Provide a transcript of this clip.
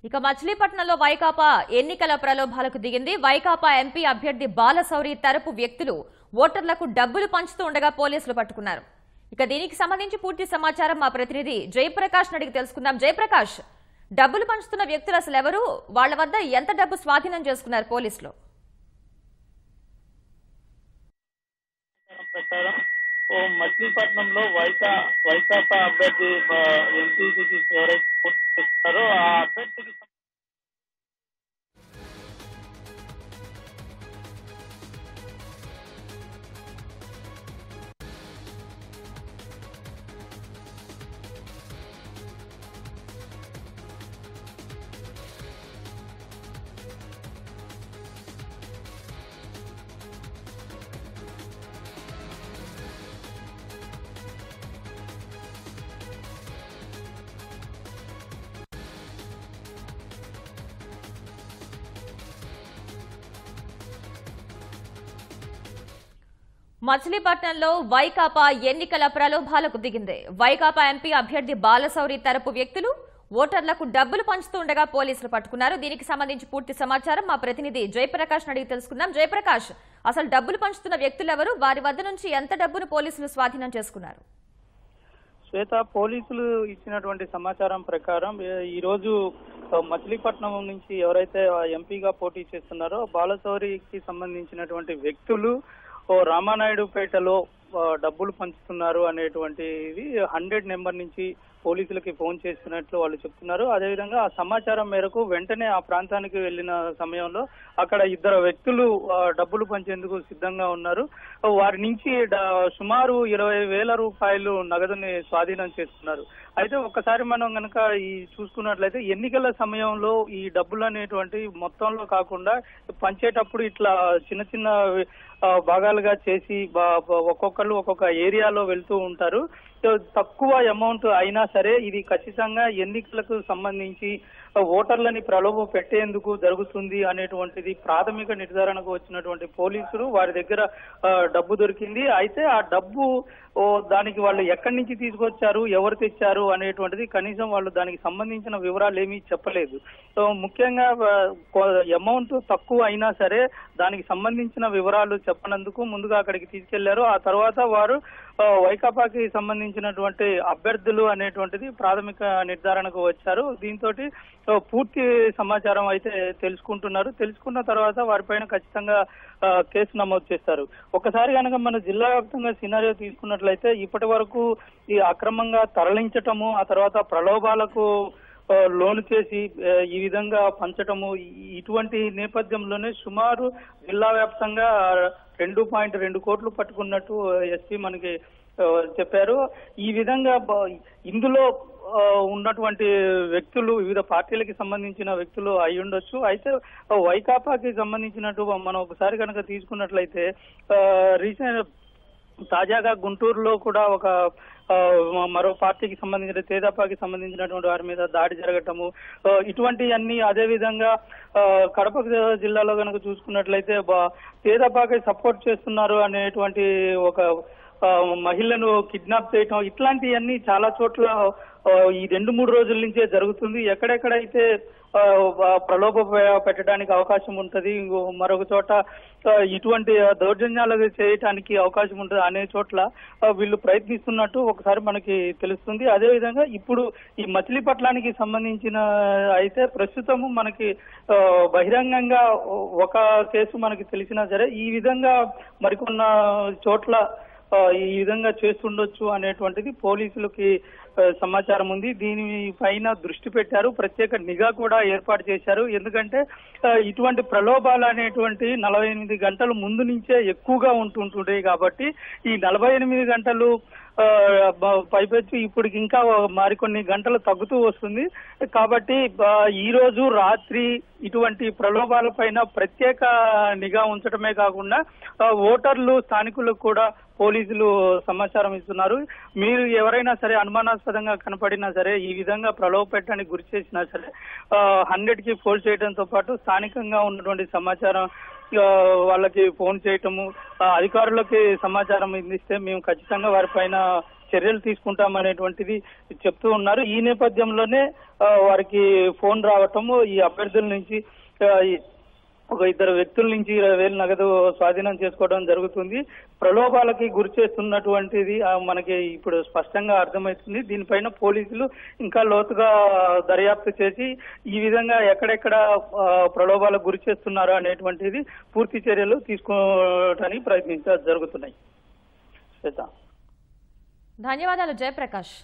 ఇక మచిలీపట్నంలో వైకాపా ఎన్నికల ప్రలోభాలకు దిగింది. వైకాపా ఎంపీ అభ్యర్థి బాలశౌరి తరపు వ్యక్తులు ఓటర్లకు డబ్బులు పంచుతూ ఉండగా పోలీసులు పట్టుకున్నారు. ఇక దీనికి సంబంధించి పూర్తి సమాచారం మా ప్రతినిధి జయప్రకాష్ అడిగి తెలుసుకుందాం. జయప్రకాష్, డబ్బులు పంచుతున్న వ్యక్తులు అసలు ఎవరు? వాళ్ల వద్ద ఎంత డబ్బు స్వాధీనం చేసుకున్నారు పోలీసులు? మచిలీపట్నంలో వైకాపా అభ్యర్థి ఎంపీసీకి ఎవరైతే పోటీ చేస్తున్నారో ఆ అభ్యర్థికి మచిలీపట్నంలో వైకాపా ఎన్నికల ప్రలోభాలకు దిగింది. వైకాపా ఎంపీ అభ్యర్థి బాలశౌరి తరపు వ్యక్తులు ఓటర్లకు డబ్బులు పంచుతూ ఉండగా పోలీసులు పట్టుకున్నారు. దీనికి సంబంధించి పూర్తి సమాచారం మా ప్రతినిధి జయప్రకాష్ అడిగి తెలుసుకుందాం. జయప్రకాష్, అసలు డబ్బులు పంచుతున్న వ్యక్తులు ఎవరు? వారి వద్ద నుంచి ఎంత డబ్బును పోలీసులు స్వాధీనం చేసుకున్నారు? శ్వేత, పోలీసులు ఇచ్చినటువంటి సమాచారం ప్రకారం ఈ రోజు మచిలీపట్నం నుంచి ఎవరైతే ఎంపీగా పోటీ చేస్తున్నారో బాలశౌరికి సంబంధించినటువంటి వ్యక్తులు రామానాయుడుపేటలో డబ్బులు పంచుతున్నారు అనేటువంటిది 100 నెంబర్ నుంచి పోలీసులకి ఫోన్ చేస్తున్నట్లు వాళ్ళు చెప్తున్నారు. అదేవిధంగా ఆ సమాచారం మేరకు వెంటనే ఆ ప్రాంతానికి వెళ్లిన సమయంలో అక్కడ 2 వ్యక్తులు డబ్బులు పంచేందుకు సిద్ధంగా ఉన్నారు. వారి నుంచి సుమారు 20,000 రూపాయలు నగదుని స్వాధీనం చేసుకున్నారు. అయితే ఒక్కసారి మనం కనుక ఈ చూసుకున్నట్లయితే ఎన్నికల సమయంలో ఈ డబ్బులు అనేటువంటి మొత్తంలో కాకుండా పంచేటప్పుడు ఇట్లా చిన్న చిన్న భాగాలుగా చేసి ఒక్కొక్కరు ఒక్కొక్క ఏరియాలో వెళ్తూ ఉంటారు. తక్కువ అమౌంట్ అయినా సరే ఇది ఖచ్చితంగా ఎన్నికలకు సంబంధించి ఓటర్లని ప్రలోభ పెట్టేందుకు జరుగుతుంది అనేటువంటిది ప్రాథమిక నిర్ధారణకు వచ్చినటువంటి పోలీసులు వారి దగ్గర డబ్బు దొరికింది. అయితే ఆ డబ్బు దానికి వాళ్ళు ఎక్కడి నుంచి తీసుకొచ్చారు, ఎవరు తెచ్చారు అనేటువంటిది కనీసం వాళ్ళు దానికి సంబంధించిన వివరాలు ఏమీ చెప్పలేదు. ముఖ్యంగా అమౌంట్ తక్కువ అయినా సరే దానికి సంబంధించిన వివరాలు చెప్పనందుకు ముందుగా అక్కడికి తీసుకెళ్లారు. ఆ తర్వాత వారు వైకాపాకి సంబంధించినటువంటి అభ్యర్థులు అనేటువంటిది ప్రాథమిక నిర్ధారణకు వచ్చారు. దీంతో పూర్తి సమాచారం అయితే తెలుసుకుంటున్నారు. తెలుసుకున్న తర్వాత వారిపైన ఖచ్చితంగా కేసు నమోదు చేస్తారు. ఒకసారి కనుక మన జిల్లా వ్యాప్తంగా సినారియో తీసుకున్నట్లయితే ఇప్పటి వరకు ఈ అక్రమంగా తరలించటము, ఆ తర్వాత ప్రలోభాలకు లోను చేసి ఈ విధంగా పంచటము, ఇటువంటి నేపథ్యంలోనే సుమారు జిల్లా వ్యాప్తంగా 2.2 కోట్లు పట్టుకున్నట్టు ఎస్పీ మనకి చెప్పారు. ఈ విధంగా ఇందులో ఉన్నటువంటి వ్యక్తులు వివిధ పార్టీలకి సంబంధించిన వ్యక్తులు అయి ఉండొచ్చు. అయితే వైకాపాకి సంబంధించినట్టు మనం ఒకసారి కనుక తీసుకున్నట్లయితే తాజాగా గుంటూరులో కూడా ఒక మరో పార్టీకి సంబంధించిన తేదాపాకి సంబంధించినటువంటి వారి మీద దాడి జరగటము, ఇటువంటివన్నీ. అదే విధంగా కడప జిల్లాలో కనుక చూసుకున్నట్లయితే తేదాపాకి సపోర్ట్ చేస్తున్నారు అనేటువంటి ఒక మహిళను కిడ్నాప్ చేయటం, ఇట్లాంటివన్నీ చాలా చోట్ల ఈ 2-3 రోజుల నుంచే జరుగుతుంది. ఎక్కడెక్కడైతే ప్రలోభ పెట్టడానికి అవకాశం ఉంటుంది, మరొక చోట ఇటువంటి దౌర్జన్యాలు చేయటానికి అవకాశం ఉంటుంది అనే చోట్ల వీళ్ళు ప్రయత్నిస్తున్నట్టు ఒకసారి మనకి తెలుస్తుంది. అదేవిధంగా ఇప్పుడు ఈ మచిలీపట్నానికి సంబంధించిన అయితే ప్రస్తుతము మనకి బహిరంగంగా ఒక కేసు మనకి తెలిసినా సరే ఈ విధంగా మరికొన్న చోట్ల ఈ విధంగా చేస్తుండొచ్చు అనేటువంటిది పోలీసులకి సమాచారం ఉంది. దీనిపైన దృష్టి పెట్టారు, ప్రత్యేక నిఘా కూడా ఏర్పాటు చేశారు. ఎందుకంటే ఇటువంటి ప్రలోభాలు అనేటువంటి 48 గంటల ముందు నుంచే ఎక్కువగా ఉంటుంటాయి కాబట్టి ఈ 48 గంటలు పైపెచ్చు ఇప్పటికి ఇంకా మరికొన్ని గంటలు తగ్గుతూ వస్తుంది. కాబట్టి ఈ రోజు రాత్రి ఇటువంటి ప్రలోభాలపైన ప్రత్యేక నిఘా ఉంచడమే కాకుండా ఓటర్లు స్థానికులకు కూడా పోలీసులు సమాచారం ఇస్తున్నారు. మీరు ఎవరైనా సరే అనుమానాస్పదంగా కనపడినా సరే ఈ విధంగా ప్రలోభ పెట్టడానికి గురి చేసినా సరే 100కి ఫోన్ చేయడంతో పాటు స్థానికంగా ఉన్నటువంటి సమాచారం వాళ్ళకి ఫోన్ చేయటము, అధికారులకి సమాచారం అందిస్తే మేము ఖచ్చితంగా వారిపైన చర్యలు తీసుకుంటామనేటువంటిది చెప్తూ ఉన్నారు. ఈ నేపథ్యంలోనే వారికి ఫోన్ రావటము ఈ అభ్యర్థుల నుంచి ఒక ఇద్దరు వ్యక్తుల నుంచి 20,000 నగదు స్వాధీనం చేసుకోవడం జరుగుతుంది. ప్రలోభాలకి గురి చేస్తున్నటువంటిది మనకి ఇప్పుడు స్పష్టంగా అర్థమవుతుంది. దీనిపైన పోలీసులు ఇంకా లోతుగా దర్యాప్తు చేసి ఈ విధంగా ఎక్కడెక్కడ ప్రలోభాలకు గురి చేస్తున్నారో అనేటువంటిది పూర్తి చర్యలు తీసుకోవడానికి జరుగుతున్నాయి. ధన్యవాదాలు జయప్రకాష్.